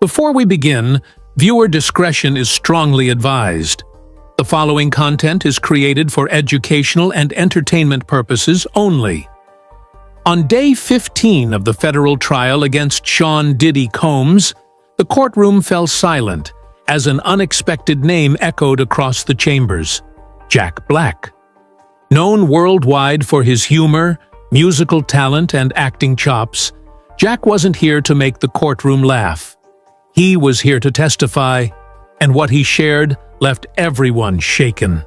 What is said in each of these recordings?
Before we begin, viewer discretion is strongly advised. The following content is created for educational and entertainment purposes only. On day 15 of the federal trial against Sean Diddy Combs, the courtroom fell silent as an unexpected name echoed across the chambers: Jack Black. Known worldwide for his humor, musical talent, and acting chops, Jack wasn't here to make the courtroom laugh. He was here to testify, and what he shared left everyone shaken.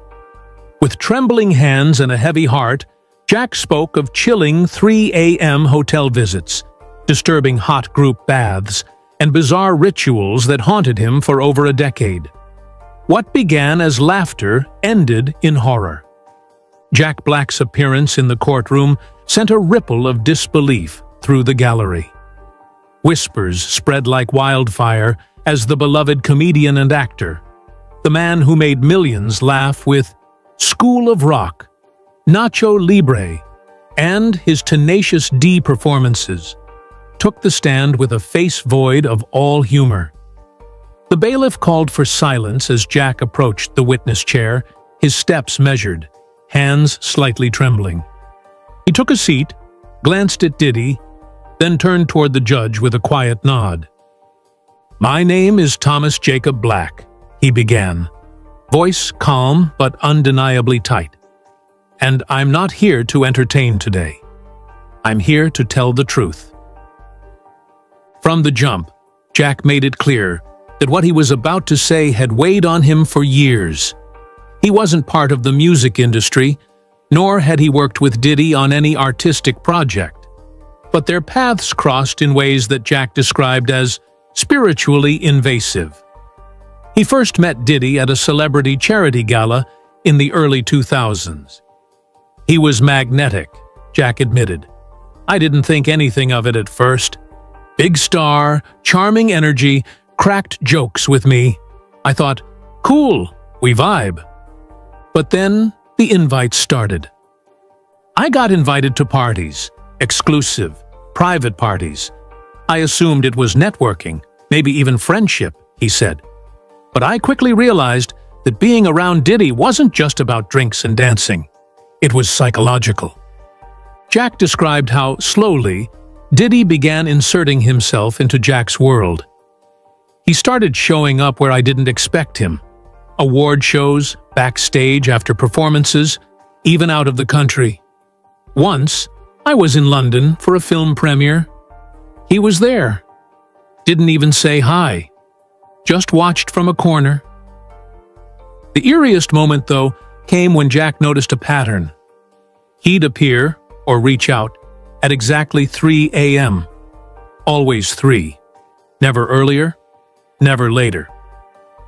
With trembling hands and a heavy heart, Jack spoke of chilling 3 a.m. hotel visits, disturbing hot group baths, and bizarre rituals that haunted him for over a decade. What began as laughter ended in horror. Jack Black's appearance in the courtroom sent a ripple of disbelief through the gallery. Whispers spread like wildfire as the beloved comedian and actor, the man who made millions laugh with School of Rock, Nacho Libre, and his Tenacious D performances, took the stand with a face void of all humor. The bailiff called for silence as Jack approached the witness chair, his steps measured, hands slightly trembling. He took a seat, glanced at Diddy, then turned toward the judge with a quiet nod. "My name is Thomas Jacob Black," he began, voice calm but undeniably tight. "And I'm not here to entertain today. I'm here to tell the truth." From the jump, Jack made it clear that what he was about to say had weighed on him for years. He wasn't part of the music industry, nor had he worked with Diddy on any artistic project. But their paths crossed in ways that Jack described as spiritually invasive. He first met Diddy at a celebrity charity gala in the early 2000s. He was magnetic, Jack admitted. "I didn't think anything of it at first. Big star, charming energy, cracked jokes with me. I thought, cool, we vibe." But then the invites started. "I got invited to parties, exclusive, private parties. I assumed it was networking, maybe even friendship," he said. "But I quickly realized that being around Diddy wasn't just about drinks and dancing. It was psychological." Jack described how, slowly, Diddy began inserting himself into Jack's world. "He started showing up where I didn't expect him. Award shows, backstage after performances, even out of the country. Once, I was in London for a film premiere. He was there. Didn't even say hi. Just watched from a corner." The eeriest moment, though, came when Jack noticed a pattern. He'd appear, or reach out, at exactly 3 a.m. Always 3. Never earlier, never later.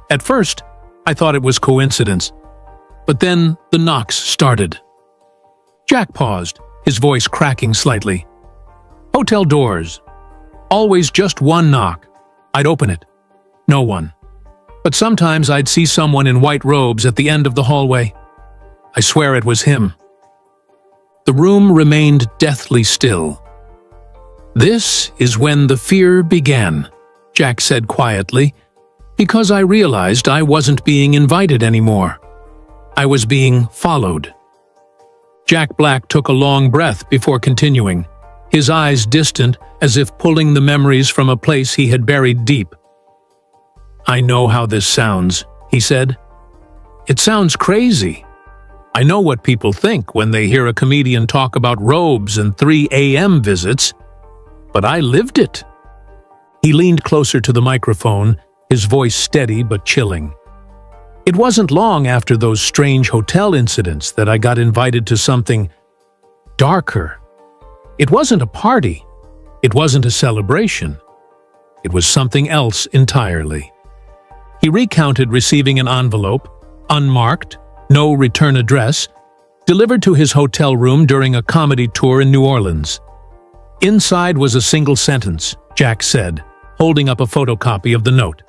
At first, I thought it was coincidence. But then the knocks started. Jack paused, his voice cracking slightly. Hotel doors. Always just one knock. I'd open it. No one. But sometimes I'd see someone in white robes at the end of the hallway. I swear it was him. The room remained deathly still. "This is when the fear began," Jack said quietly, "because I realized I wasn't being invited anymore. I was being followed." Jack Black took a long breath before continuing, his eyes distant as if pulling the memories from a place he had buried deep. "I know how this sounds," he said. "It sounds crazy. I know what people think when they hear a comedian talk about robes and 3 a.m. visits, but I lived it." He leaned closer to the microphone, his voice steady but chilling. "It wasn't long after those strange hotel incidents that I got invited to something darker. It wasn't a party. It wasn't a celebration. It was something else entirely." He recounted receiving an envelope, unmarked, no return address, delivered to his hotel room during a comedy tour in New Orleans. Inside was a single sentence, Jack said, holding up a photocopy of the note.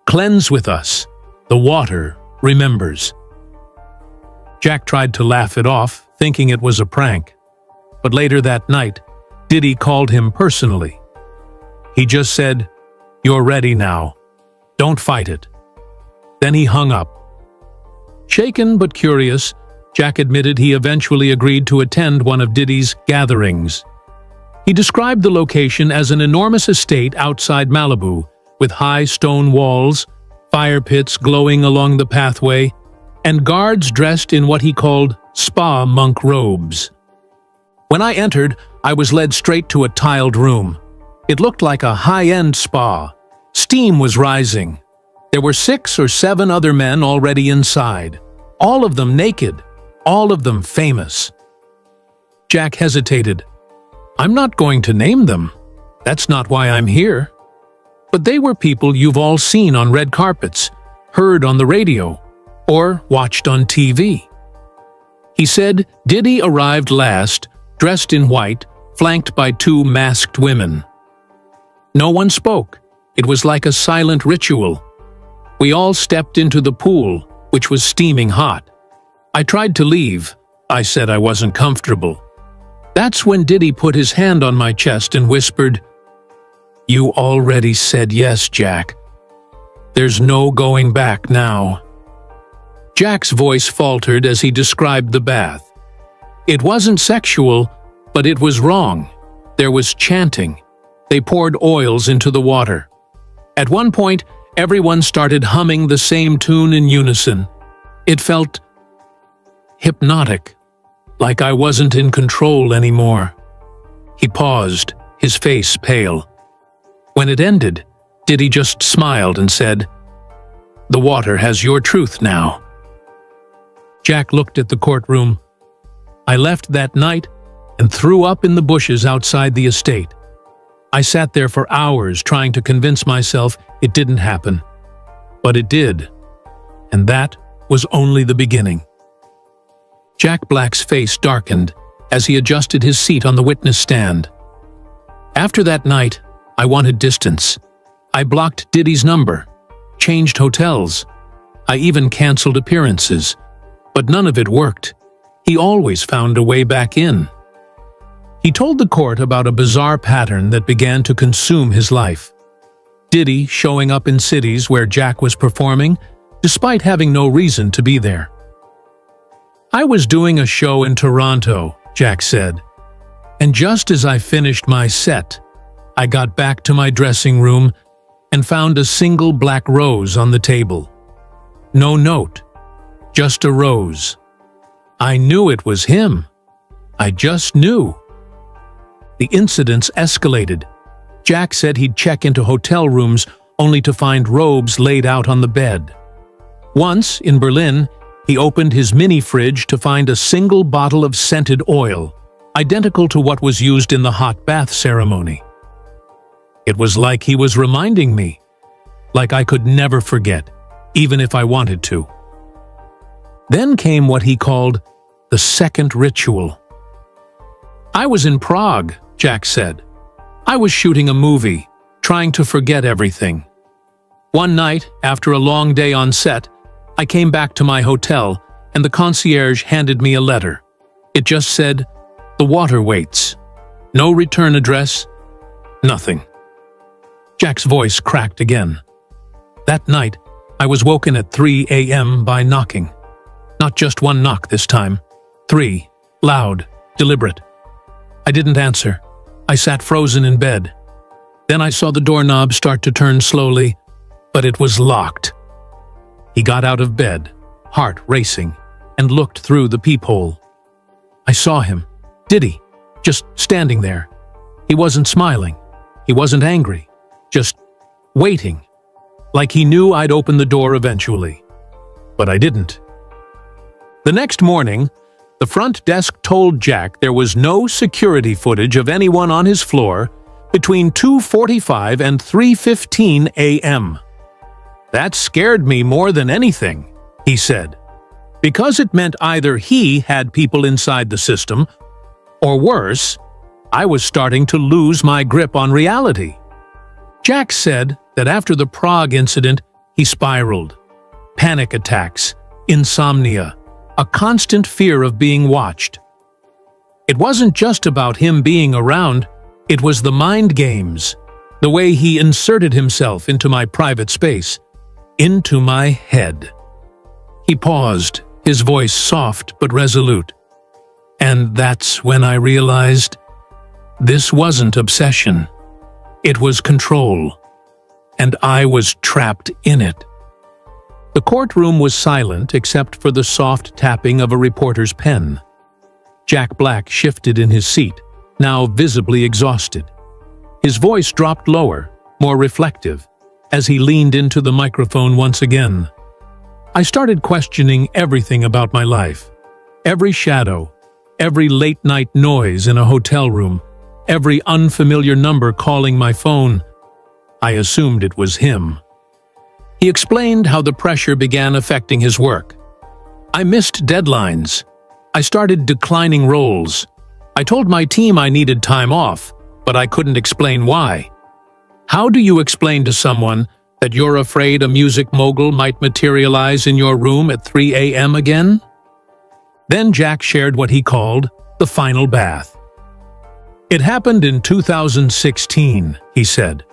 "Cleanse with us. The water remembers." Jack tried to laugh it off, thinking it was a prank. But later that night, Diddy called him personally. He just said, You're ready now. Don't fight it." Then he hung up. Shaken but curious, Jack admitted he eventually agreed to attend one of Diddy's gatherings. He described the location as an enormous estate outside Malibu, with high stone walls, fire pits glowing along the pathway, and guards dressed in what he called spa monk robes. When I entered, I was led straight to a tiled room. It looked like a high-end spa. Steam was rising. There were 6 or 7 other men already inside, all of them naked, all of them famous. Jack hesitated. "I'm not going to name them. That's not why I'm here. But they were people you've all seen on red carpets, heard on the radio, or watched on TV." He said Diddy arrived last, dressed in white, flanked by 2 masked women. No one spoke. It was like a silent ritual. We all stepped into the pool, which was steaming hot. I tried to leave. I said I wasn't comfortable. That's when Diddy put his hand on my chest and whispered, "You already said yes, Jack. There's no going back now." Jack's voice faltered as he described the bath. It wasn't sexual, but it was wrong. There was chanting. They poured oils into the water. At one point, everyone started humming the same tune in unison. It felt hypnotic, like I wasn't in control anymore. He paused, his face pale. When it ended, Diddy just smiled and said, "The water has your truth now." Jack looked at the courtroom. I left that night and threw up in the bushes outside the estate. I sat there for hours trying to convince myself it didn't happen. But it did, and that was only the beginning. Jack Black's face darkened as he adjusted his seat on the witness stand. After that night, I wanted distance. I blocked Diddy's number, changed hotels. I even canceled appearances. But none of it worked. He always found a way back in. He told the court about a bizarre pattern that began to consume his life. Diddy showing up in cities where Jack was performing, despite having no reason to be there. "I was doing a show in Toronto," Jack said, "and just as I finished my set, I got back to my dressing room and found a single black rose on the table. No note, just a rose. I knew it was him. I just knew." The incidents escalated. Jack said he'd check into hotel rooms only to find robes laid out on the bed. Once, in Berlin, he opened his mini-fridge to find a single bottle of scented oil, identical to what was used in the hot bath ceremony. It was like he was reminding me, like I could never forget, even if I wanted to. Then came what he called the second ritual. "I was in Prague," Jack said. "I was shooting a movie, trying to forget everything. One night, after a long day on set, I came back to my hotel, and the concierge handed me a letter. It just said, 'The water waits.' No return address, nothing." Jack's voice cracked again. That night, I was woken at 3 a.m. by knocking. Not just one knock this time. 3, loud, deliberate. I didn't answer. I sat frozen in bed. Then I saw the doorknob start to turn slowly, but it was locked. He got out of bed, heart racing, and looked through the peephole. I saw him, Diddy, just standing there. He wasn't smiling. He wasn't angry. Just waiting, like he knew I'd open the door eventually. But I didn't. The next morning, the front desk told Jack there was no security footage of anyone on his floor between 2:45 and 3:15 a.m. "That scared me more than anything," he said, because it meant either he had people inside the system, or worse, I was starting to lose my grip on reality. Jack said that after the Prague incident, he spiraled. Panic attacks, insomnia, a constant fear of being watched. It wasn't just about him being around, it was the mind games. The way he inserted himself into my private space, into my head. He paused, his voice soft but resolute. And that's when I realized this wasn't obsession. It was control. And I was trapped in it. The courtroom was silent except for the soft tapping of a reporter's pen. Jack Black shifted in his seat, now visibly exhausted. His voice dropped lower, more reflective, as he leaned into the microphone once again. I started questioning everything about my life. Every shadow, every late-night noise in a hotel room, every unfamiliar number calling my phone. I assumed it was him. He explained how the pressure began affecting his work. I missed deadlines. I started declining roles. I told my team I needed time off, but I couldn't explain why. How do you explain to someone that you're afraid a music mogul might materialize in your room at 3 a.m. again? Then Jack shared what he called the final bath. It happened in 2016, he said.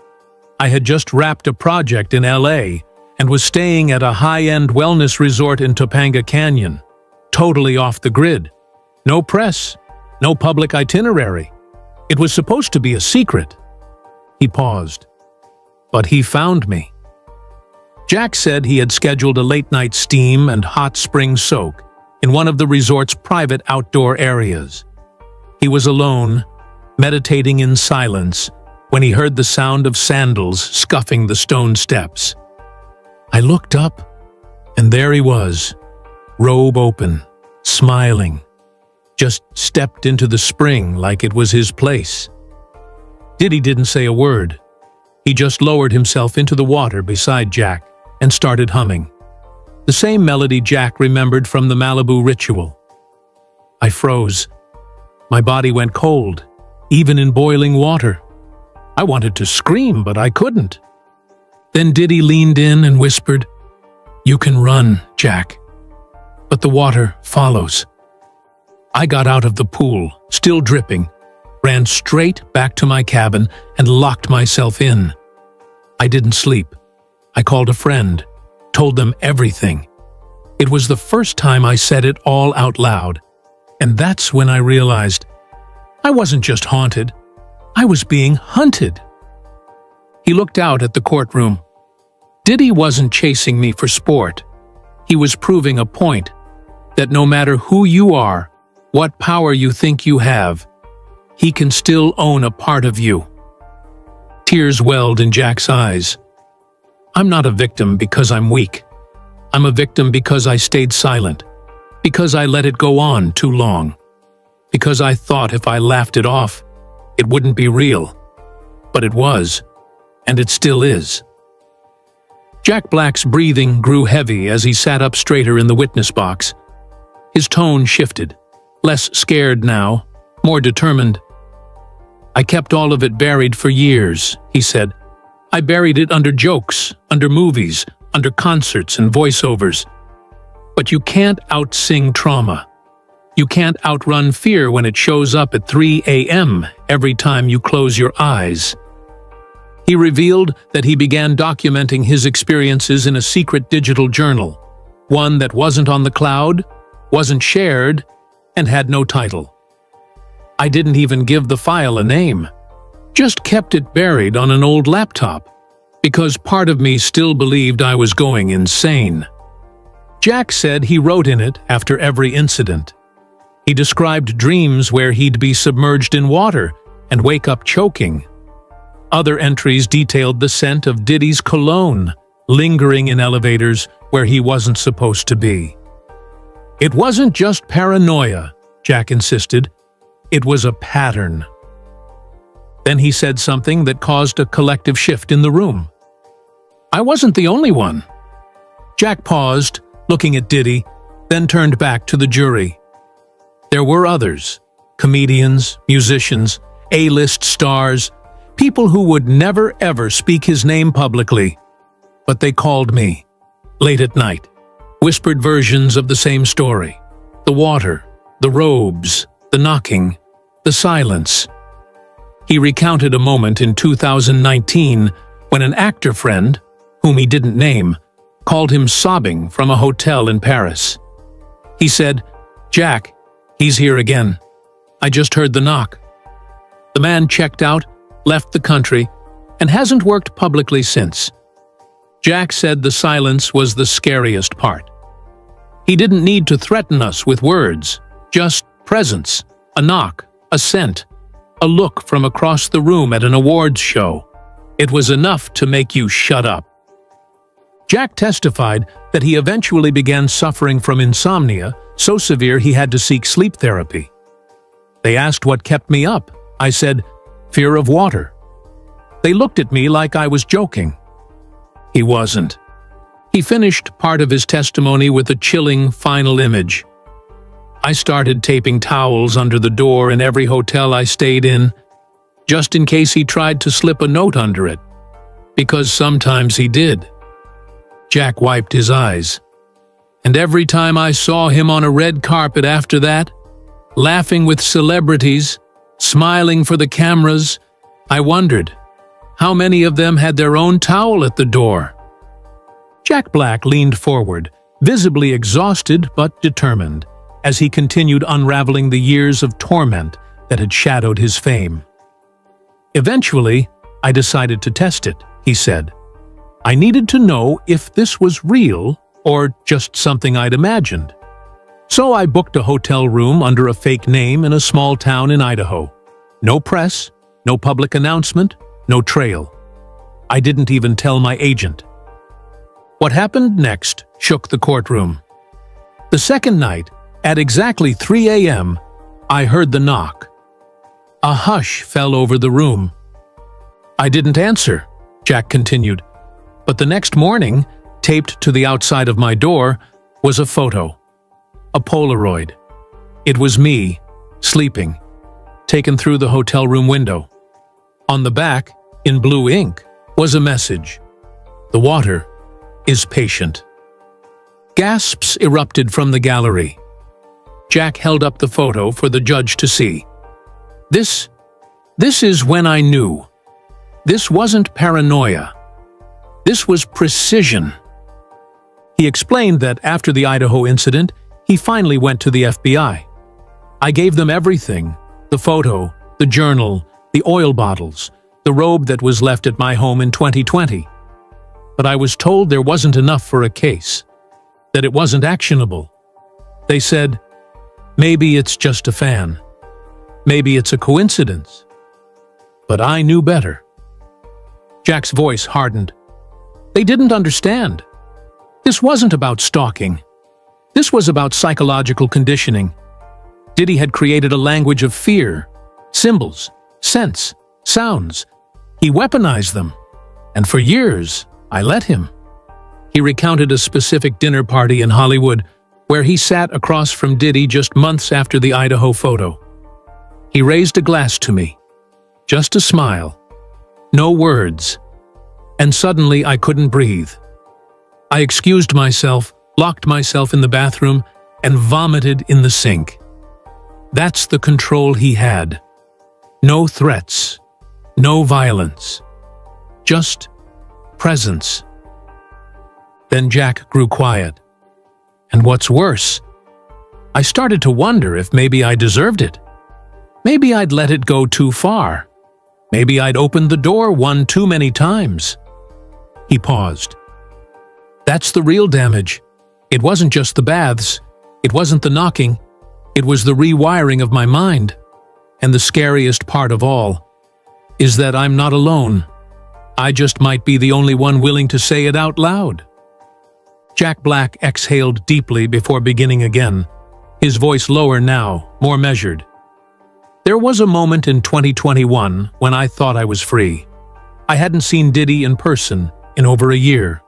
I had just wrapped a project in LA and was staying at a high-end wellness resort in Topanga Canyon, totally off the grid. No press, no public itinerary. It was supposed to be a secret. He paused. But he found me. Jack said he had scheduled a late-night steam and hot spring soak in one of the resort's private outdoor areas. He was alone, meditating in silence, when he heard the sound of sandals scuffing the stone steps. I looked up, and there he was, robe open, smiling, just stepped into the spring like it was his place. Diddy didn't say a word. He just lowered himself into the water beside Jack and started humming. The same melody Jack remembered from the Malibu ritual. I froze. My body went cold, even in boiling water. I wanted to scream, but I couldn't. Then Diddy leaned in and whispered, "You can run, Jack, but the water follows." I got out of the pool, still dripping, ran straight back to my cabin and locked myself in. I didn't sleep. I called a friend, told them everything. It was the first time I said it all out loud, and that's when I realized I wasn't just haunted, I was being hunted. He looked out at the courtroom. Diddy wasn't chasing me for sport. He was proving a point, that no matter who you are, what power you think you have, he can still own a part of you. Tears welled in Jack's eyes. I'm not a victim because I'm weak. I'm a victim because I stayed silent, because I let it go on too long, because I thought if I laughed it off, it wouldn't be real. But it was, and it still is. Jack Black's breathing grew heavy as he sat up straighter in the witness box. His tone shifted, less scared now, more determined. I kept all of it buried for years, he said. I buried it under jokes, under movies, under concerts and voiceovers. But you can't out-sing trauma. You can't outrun fear when it shows up at 3 a.m. every time you close your eyes. He revealed that he began documenting his experiences in a secret digital journal, one that wasn't on the cloud, wasn't shared, and had no title. I didn't even give the file a name, just kept it buried on an old laptop, because part of me still believed I was going insane. Jack said he wrote in it after every incident. He described dreams where he'd be submerged in water and wake up choking. Other entries detailed the scent of Diddy's cologne, lingering in elevators where he wasn't supposed to be. It wasn't just paranoia, Jack insisted. It was a pattern. Then he said something that caused a collective shift in the room. I wasn't the only one. Jack paused, looking at Diddy, then turned back to the jury. There were others, comedians, musicians, A-list stars, people who would never ever speak his name publicly. But they called me, late at night, whispered versions of the same story. The water, the robes, the knocking, the silence. He recounted a moment in 2019 when an actor friend, whom he didn't name, called him sobbing from a hotel in Paris. He said, "Jack, he's here again. I just heard the knock." The man checked out, left the country, and hasn't worked publicly since. Jack said the silence was the scariest part. He didn't need to threaten us with words, just presence, a knock, a scent, a look from across the room at an awards show. It was enough to make you shut up. Jack testified that he eventually began suffering from insomnia so severe he had to seek sleep therapy. They asked what kept me up. I said, "Fear of water." They looked at me like I was joking. He wasn't. He finished part of his testimony with a chilling final image. "I started taping towels under the door in every hotel I stayed in, just in case he tried to slip a note under it, because sometimes he did." Jack wiped his eyes. "And every time I saw him on a red carpet after that, laughing with celebrities, smiling for the cameras, I wondered, how many of them had their own towel at the door?" Jack Black leaned forward, visibly exhausted but determined, as he continued unraveling the years of torment that had shadowed his fame. "Eventually, I decided to test it," he said. "I needed to know if this was real or just something I'd imagined. So I booked a hotel room under a fake name in a small town in Idaho. No press, no public announcement, no trail. I didn't even tell my agent." What happened next shook the courtroom. The second night, at exactly 3 a.m., I heard the knock. A hush fell over the room. "I didn't answer," Jack continued. "But the next morning, taped to the outside of my door, was a photo. A Polaroid. It was me, sleeping, taken through the hotel room window. On the back, in blue ink, was a message. The water is patient." Gasps erupted from the gallery. Jack held up the photo for the judge to see. This is when I knew. This wasn't paranoia. This was precision." He explained that after the Idaho incident, he finally went to the FBI. "I gave them everything, the photo, the journal, the oil bottles, the robe that was left at my home in 2020. But I was told there wasn't enough for a case, that it wasn't actionable. They said, maybe it's just a fan. Maybe it's a coincidence. But I knew better." Jack's voice hardened. They didn't understand. This wasn't about stalking. This was about psychological conditioning. Diddy had created a language of fear, symbols, scents, sounds. He weaponized them. And for years, I let him. He recounted a specific dinner party in Hollywood where he sat across from Diddy just months after the Idaho photo. He raised a glass to me. Just a smile. No words. And suddenly I couldn't breathe. I excused myself, locked myself in the bathroom, and vomited in the sink. That's the control he had. No threats. No violence. Just presence. Then Jack grew quiet. And what's worse, I started to wonder if maybe I deserved it. Maybe I'd let it go too far. Maybe I'd opened the door one too many times. He paused. That's the real damage. It wasn't just the baths. It wasn't the knocking. It was the rewiring of my mind. And the scariest part of all is that I'm not alone. I just might be the only one willing to say it out loud. Jack Black exhaled deeply before beginning again, his voice lower now, more measured. There was a moment in 2021 when I thought I was free. I hadn't seen Diddy in person in over a year.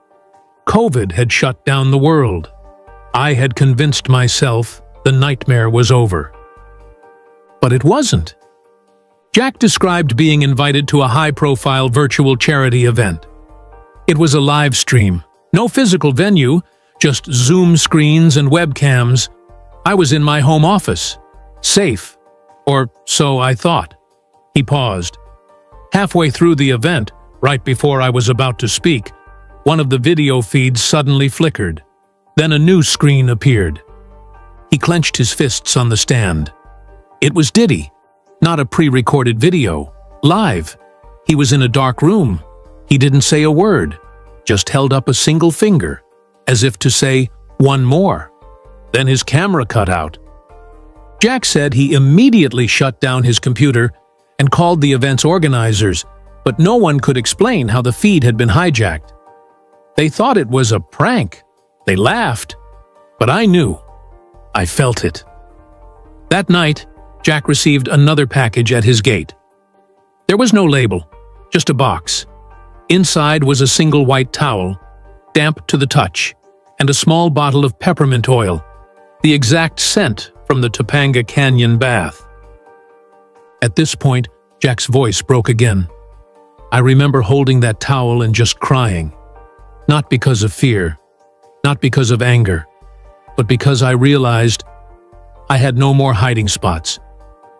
COVID had shut down the world. I had convinced myself the nightmare was over. But it wasn't. Jack described being invited to a high-profile virtual charity event. It was a live stream, no physical venue, just Zoom screens and webcams. I was in my home office, safe, or so I thought. He paused, Halfway through the event, right before I was about to speak, one of the video feeds suddenly flickered. Then a new screen appeared. He clenched his fists on the stand. It was Diddy, not a pre-recorded video, live. He was in a dark room. He didn't say a word, just held up a single finger, as if to say, "One more." Then his camera cut out. Jack said he immediately shut down his computer and called the event's organizers, but no one could explain how the feed had been hijacked. They thought it was a prank. They laughed, but I knew. I felt it. That night, Jack received another package at his gate. There was no label, just a box. Inside was a single white towel, damp to the touch, and a small bottle of peppermint oil, the exact scent from the Topanga Canyon bath. At this point, Jack's voice broke again. I remember holding that towel and just crying. Not because of fear, not because of anger, but because I realized I had no more hiding spots.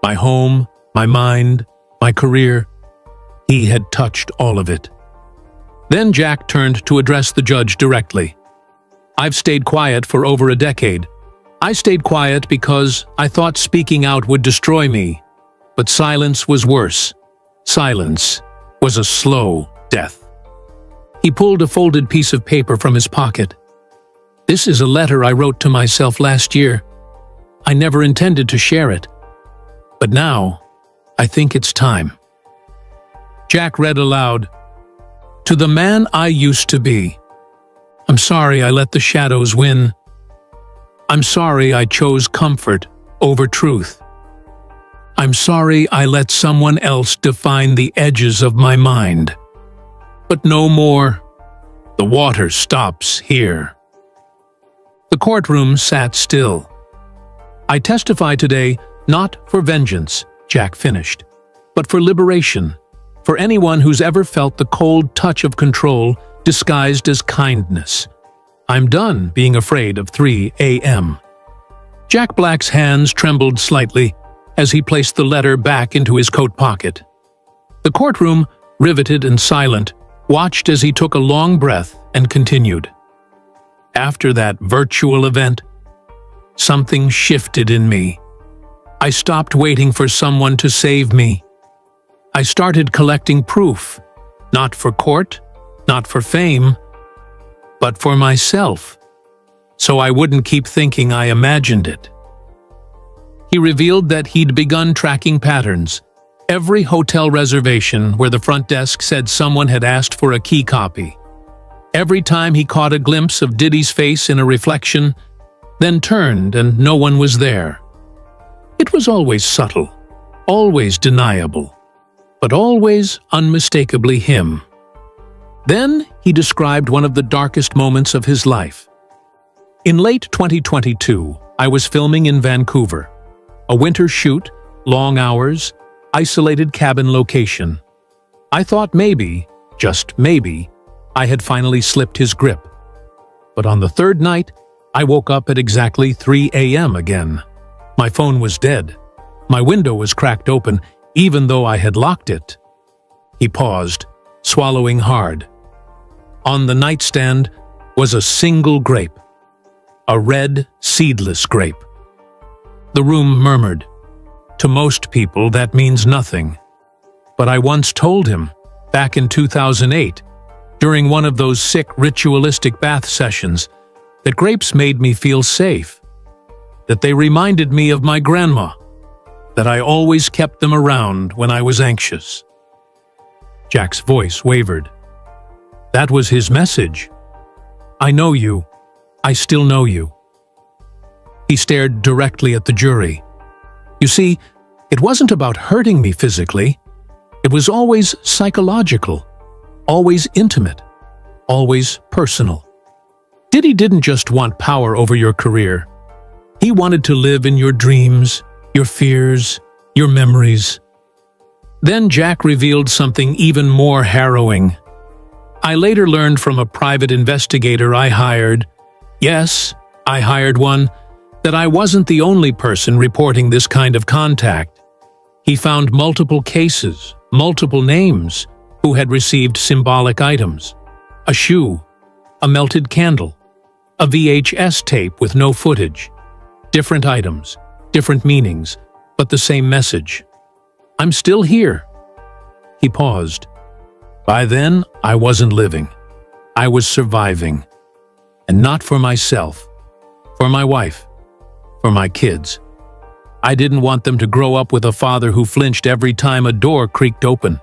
My home, my mind, my career, he had touched all of it. Then Jack turned to address the judge directly. I've stayed quiet for over a decade. I stayed quiet because I thought speaking out would destroy me. But silence was worse. Silence was a slow death. He pulled a folded piece of paper from his pocket. This is a letter I wrote to myself last year. I never intended to share it. But now, I think it's time. Jack read aloud, "To the man I used to be. I'm sorry I let the shadows win. I'm sorry I chose comfort over truth. I'm sorry I let someone else define the edges of my mind. But no more. The water stops here." The courtroom sat still. I testify today not for vengeance, Jack finished, but for liberation, for anyone who's ever felt the cold touch of control disguised as kindness. I'm done being afraid of 3 a.m. Jack Black's hands trembled slightly as he placed the letter back into his coat pocket. The courtroom, riveted and silent, watched as he took a long breath and continued. After that virtual event, something shifted in me. I stopped waiting for someone to save me. I started collecting proof, not for court, not for fame, but for myself, so I wouldn't keep thinking I imagined it. He revealed that he'd begun tracking patterns. Every hotel reservation where the front desk said someone had asked for a key copy. Every time he caught a glimpse of Diddy's face in a reflection, then turned and no one was there. It was always subtle, always deniable, but always unmistakably him. Then he described one of the darkest moments of his life. In late 2022, I was filming in Vancouver. A winter shoot, long hours, isolated cabin location. I thought maybe, just maybe, I had finally slipped his grip. But on the third night, I woke up at exactly 3 a.m. again. My phone was dead. My window was cracked open, even though I had locked it. He paused, swallowing hard. On the nightstand was a single grape. A red, seedless grape. The room murmured. To most people, that means nothing. But I once told him, back in 2008, during one of those sick ritualistic bath sessions, that grapes made me feel safe, that they reminded me of my grandma, that I always kept them around when I was anxious. Jack's voice wavered. That was his message. I know you. I still know you. He stared directly at the jury. You see, it wasn't about hurting me physically. It was always psychological, always intimate, always personal. Diddy didn't just want power over your career. He wanted to live in your dreams, your fears, your memories. Then Jack revealed something even more harrowing. I later learned from a private investigator I hired, yes, I hired one, that I wasn't the only person reporting this kind of contact. He found multiple cases, multiple names, who had received symbolic items: a shoe, a melted candle, a VHS tape with no footage. Different items, different meanings, but the same message. I'm still here. He paused. By then, I wasn't living. I was surviving. And not for myself. For my wife. For my kids. I didn't want them to grow up with a father who flinched every time a door creaked open.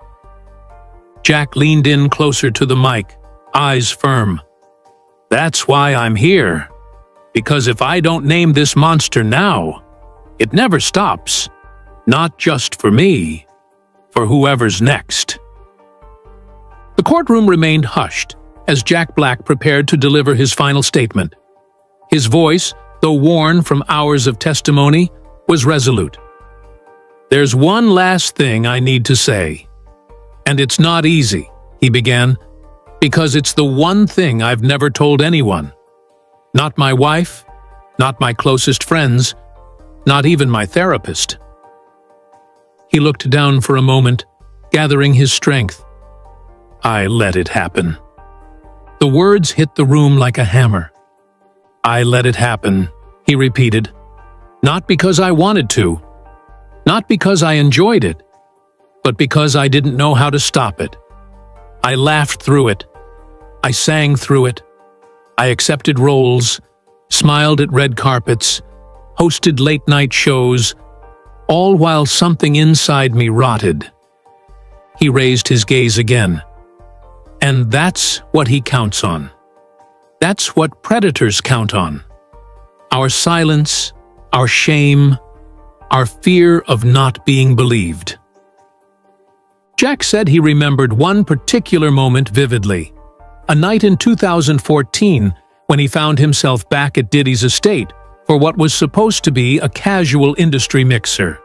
Jack leaned in closer to the mic, eyes firm. That's why I'm here. Because if I don't name this monster now, it never stops. Not just for me, for whoever's next. The courtroom remained hushed as Jack Black prepared to deliver his final statement. His voice, though worn from hours of testimony, was resolute. There's one last thing I need to say. And it's not easy, he began, because it's the one thing I've never told anyone. Not my wife, not my closest friends, not even my therapist. He looked down for a moment, gathering his strength. I let it happen. The words hit the room like a hammer. I let it happen, he repeated. Not because I wanted to, not because I enjoyed it, but because I didn't know how to stop it. I laughed through it. I sang through it. I accepted roles, smiled at red carpets, hosted late-night shows, all while something inside me rotted. He raised his gaze again. And that's what he counts on. That's what predators count on. Our silence, our shame, our fear of not being believed. Jack said he remembered one particular moment vividly. A night in 2014 when he found himself back at Diddy's estate for what was supposed to be a casual industry mixer.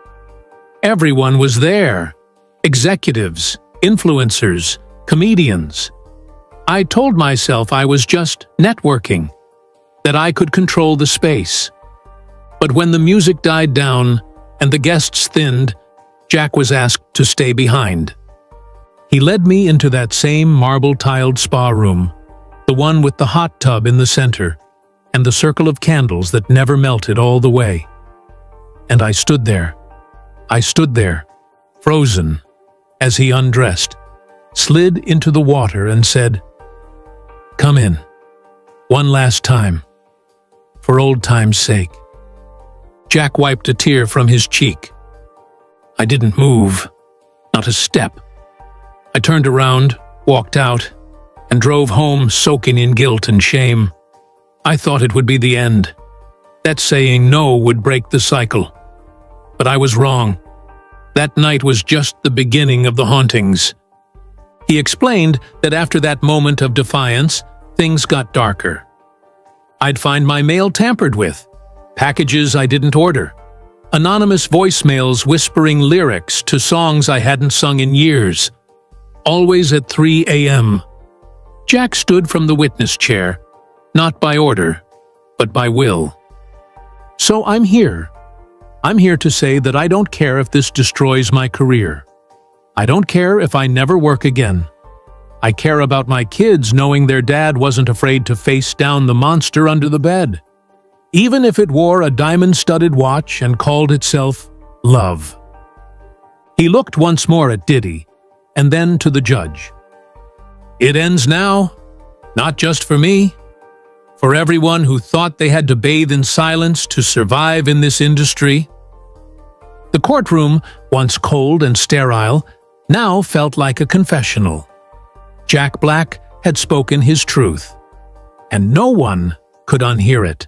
Everyone was there. Executives, influencers, comedians. I told myself I was just networking, that I could control the space. But when the music died down and the guests thinned, Jack was asked to stay behind. He led me into that same marble-tiled spa room, the one with the hot tub in the center, and the circle of candles that never melted all the way. And I stood there, frozen, as he undressed, slid into the water and said, "Come in, one last time, for old time's sake." Jack wiped a tear from his cheek. I didn't move, not a step. I turned around, walked out, and drove home soaking in guilt and shame. I thought it would be the end, that saying no would break the cycle. But I was wrong. That night was just the beginning of the hauntings. He explained that after that moment of defiance, things got darker. I'd find my mail tampered with, packages I didn't order, anonymous voicemails whispering lyrics to songs I hadn't sung in years, always at 3 a.m. Jack stood from the witness chair, not by order, but by will. So I'm here. I'm here to say that I don't care if this destroys my career. I don't care if I never work again. I care about my kids knowing their dad wasn't afraid to face down the monster under the bed, even if it wore a diamond-studded watch and called itself love. He looked once more at Diddy, and then to the judge. It ends now, not just for me, for everyone who thought they had to bathe in silence to survive in this industry. The courtroom, once cold and sterile, now felt like a confessional. Jack Black had spoken his truth, and no one could unhear it.